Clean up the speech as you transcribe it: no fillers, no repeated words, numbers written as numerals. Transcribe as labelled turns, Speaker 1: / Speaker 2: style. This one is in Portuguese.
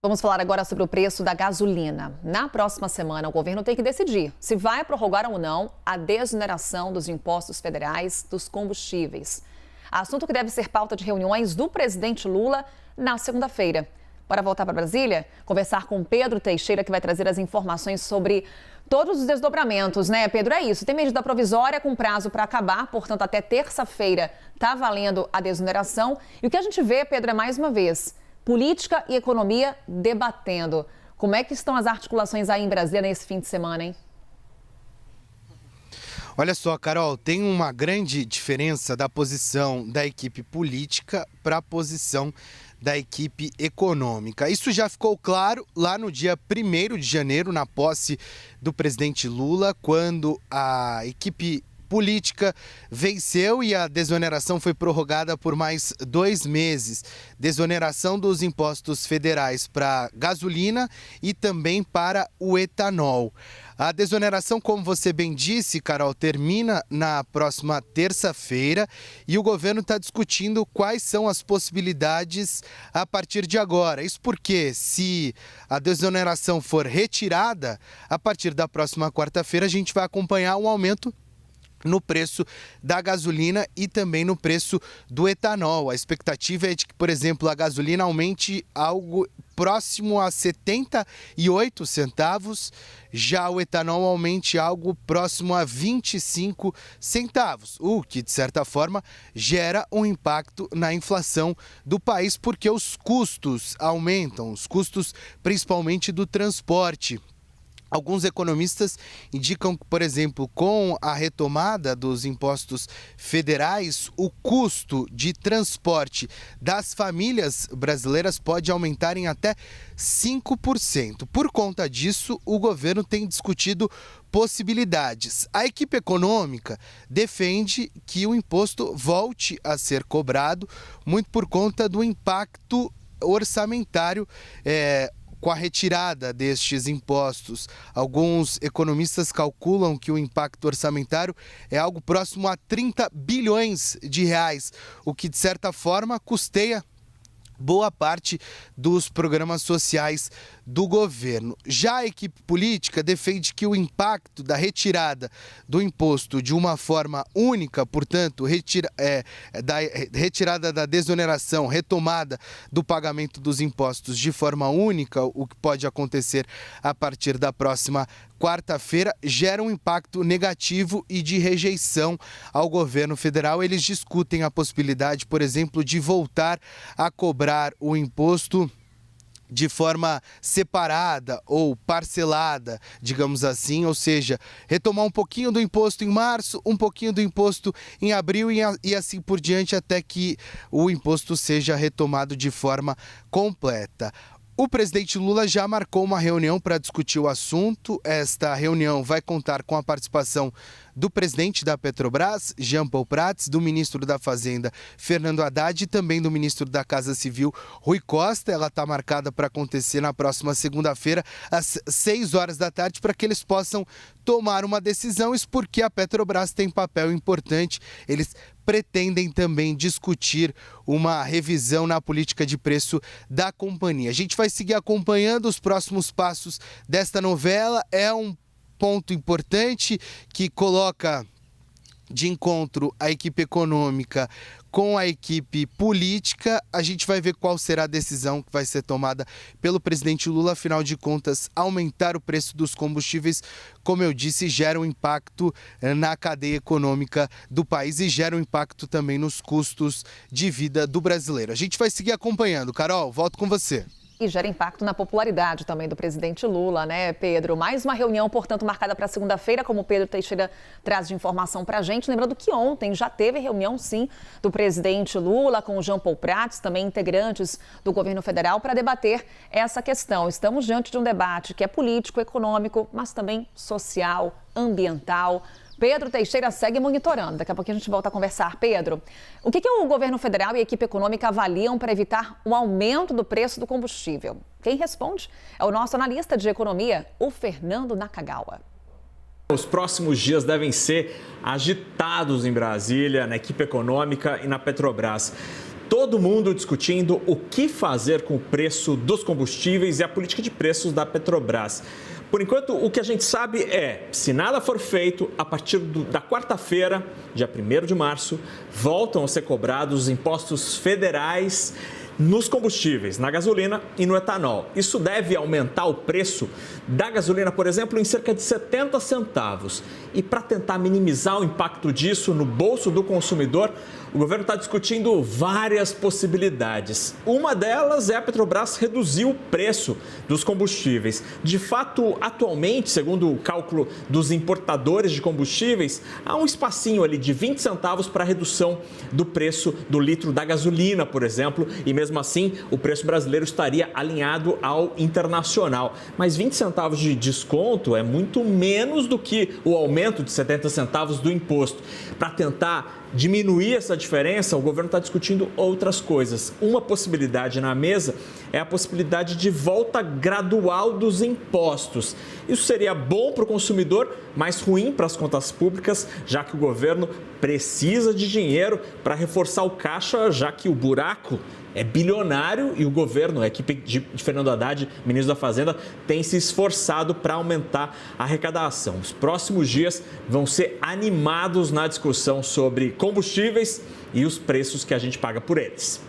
Speaker 1: Vamos falar agora sobre o preço da gasolina. Na próxima semana, o governo tem que decidir se vai prorrogar ou não a desoneração dos impostos federais dos combustíveis. Assunto que deve ser pauta de reuniões do presidente Lula na segunda-feira. Bora voltar para Brasília? Conversar com Pedro Teixeira, que vai trazer as informações sobre todos os desdobramentos, né, Pedro? É isso, tem medida provisória com prazo para acabar, portanto, até terça-feira está valendo a desoneração. E o que a gente vê, Pedro, é mais uma vez, política e economia debatendo. Como é que estão as articulações aí em Brasília nesse fim de semana, hein?
Speaker 2: Olha só, Carol, tem uma grande diferença da posição da equipe política para a posição da equipe econômica. Isso já ficou claro lá no dia 1º de janeiro, na posse do presidente Lula, quando a equipe política venceu e a desoneração foi prorrogada por mais 2 meses. Desoneração dos impostos federais para gasolina e também para o etanol. A desoneração, como você bem disse, Carol, termina na próxima terça-feira e o governo está discutindo quais são as possibilidades a partir de agora. Isso porque, se a desoneração for retirada, a partir da próxima quarta-feira a gente vai acompanhar um aumento no preço da gasolina e também no preço do etanol. A expectativa é de que, por exemplo, a gasolina aumente algo próximo a 78 centavos, já o etanol aumente algo próximo a 25 centavos, o que, de certa forma, gera um impacto na inflação do país, porque os custos aumentam, os custos principalmente do transporte. Alguns economistas indicam que, por exemplo, com a retomada dos impostos federais, o custo de transporte das famílias brasileiras pode aumentar em até 5%. Por conta disso, o governo tem discutido possibilidades. A equipe econômica defende que o imposto volte a ser cobrado, muito por conta do impacto orçamentário com a retirada destes impostos. Alguns economistas calculam que o impacto orçamentário é algo próximo a 30 bilhões de reais, o que, de certa forma, custeia boa parte dos programas sociais do governo. Já a equipe política defende que o impacto da retirada do imposto de uma forma única, portanto, da retirada da desoneração, retomada do pagamento dos impostos de forma única, o que pode acontecer a partir da próxima quarta-feira, gera um impacto negativo e de rejeição ao governo federal. Eles discutem a possibilidade, por exemplo, de voltar a cobrar o imposto de forma separada ou parcelada, digamos assim, ou seja, retomar um pouquinho do imposto em março, um pouquinho do imposto em abril e assim por diante, até que o imposto seja retomado de forma completa. O presidente Lula já marcou uma reunião para discutir o assunto. Esta reunião vai contar com a participação do presidente da Petrobras, Jean Paul Prats, do ministro da Fazenda, Fernando Haddad, e também do ministro da Casa Civil, Rui Costa. Ela está marcada para acontecer na próxima segunda-feira, às 6 horas da tarde, para que eles possam tomar uma decisão. Isso porque a Petrobras tem papel importante. Eles pretendem também discutir uma revisão na política de preço da companhia. A gente vai seguir acompanhando os próximos passos desta novela. É um ponto importante que coloca de encontro a equipe econômica com a equipe política. A gente vai ver qual será a decisão que vai ser tomada pelo presidente Lula. Afinal de contas, aumentar o preço dos combustíveis, como eu disse, gera um impacto na cadeia econômica do país e gera um impacto também nos custos de vida do brasileiro. A gente vai seguir acompanhando. Carol, volto com você.
Speaker 1: E gera impacto na popularidade também do presidente Lula, né, Pedro? Mais uma reunião, portanto, marcada para segunda-feira, como o Pedro Teixeira traz de informação para a gente. Lembrando que ontem já teve reunião, sim, do presidente Lula com o Jean Paul Prats, também integrantes do governo federal, para debater essa questão. Estamos diante de um debate que é político, econômico, mas também social, ambiental. Pedro Teixeira segue monitorando. Daqui a pouquinho a gente volta a conversar. Pedro, o que o governo federal e a equipe econômica avaliam para evitar o aumento do preço do combustível? Quem responde é o nosso analista de economia, o Fernando Nakagawa.
Speaker 3: Os próximos dias devem ser agitados em Brasília, na equipe econômica e na Petrobras. todo mundo discutindo o que fazer com o preço dos combustíveis e a política de preços da Petrobras. Por enquanto, o que a gente sabe é, se nada for feito, a partir da quarta-feira, dia 1º de março, voltam a ser cobrados os impostos federais nos combustíveis, na gasolina e no etanol. Isso deve aumentar o preço da gasolina, por exemplo, em cerca de 70 centavos. E para tentar minimizar o impacto disso no bolso do consumidor, o governo está discutindo várias possibilidades. Uma delas é a Petrobras reduzir o preço dos combustíveis. De fato, atualmente, segundo o cálculo dos importadores de combustíveis, há um espacinho ali de 20 centavos para redução do preço do litro da gasolina, por exemplo, e mesmo assim o preço brasileiro estaria alinhado ao internacional. Mas 20 centavos de desconto é muito menos do que o aumento de 70 centavos do imposto. Para tentar diminuir essa diferença, o governo está discutindo outras coisas. Uma possibilidade na mesa é a possibilidade de volta gradual dos impostos. Isso seria bom para o consumidor, mas ruim para as contas públicas, já que o governo precisa de dinheiro para reforçar o caixa, já que o buraco é bilionário e o governo, a equipe de Fernando Haddad, ministro da Fazenda, tem se esforçado para aumentar a arrecadação. Os próximos dias vão ser animados na discussão sobre combustíveis e os preços que a gente paga por eles.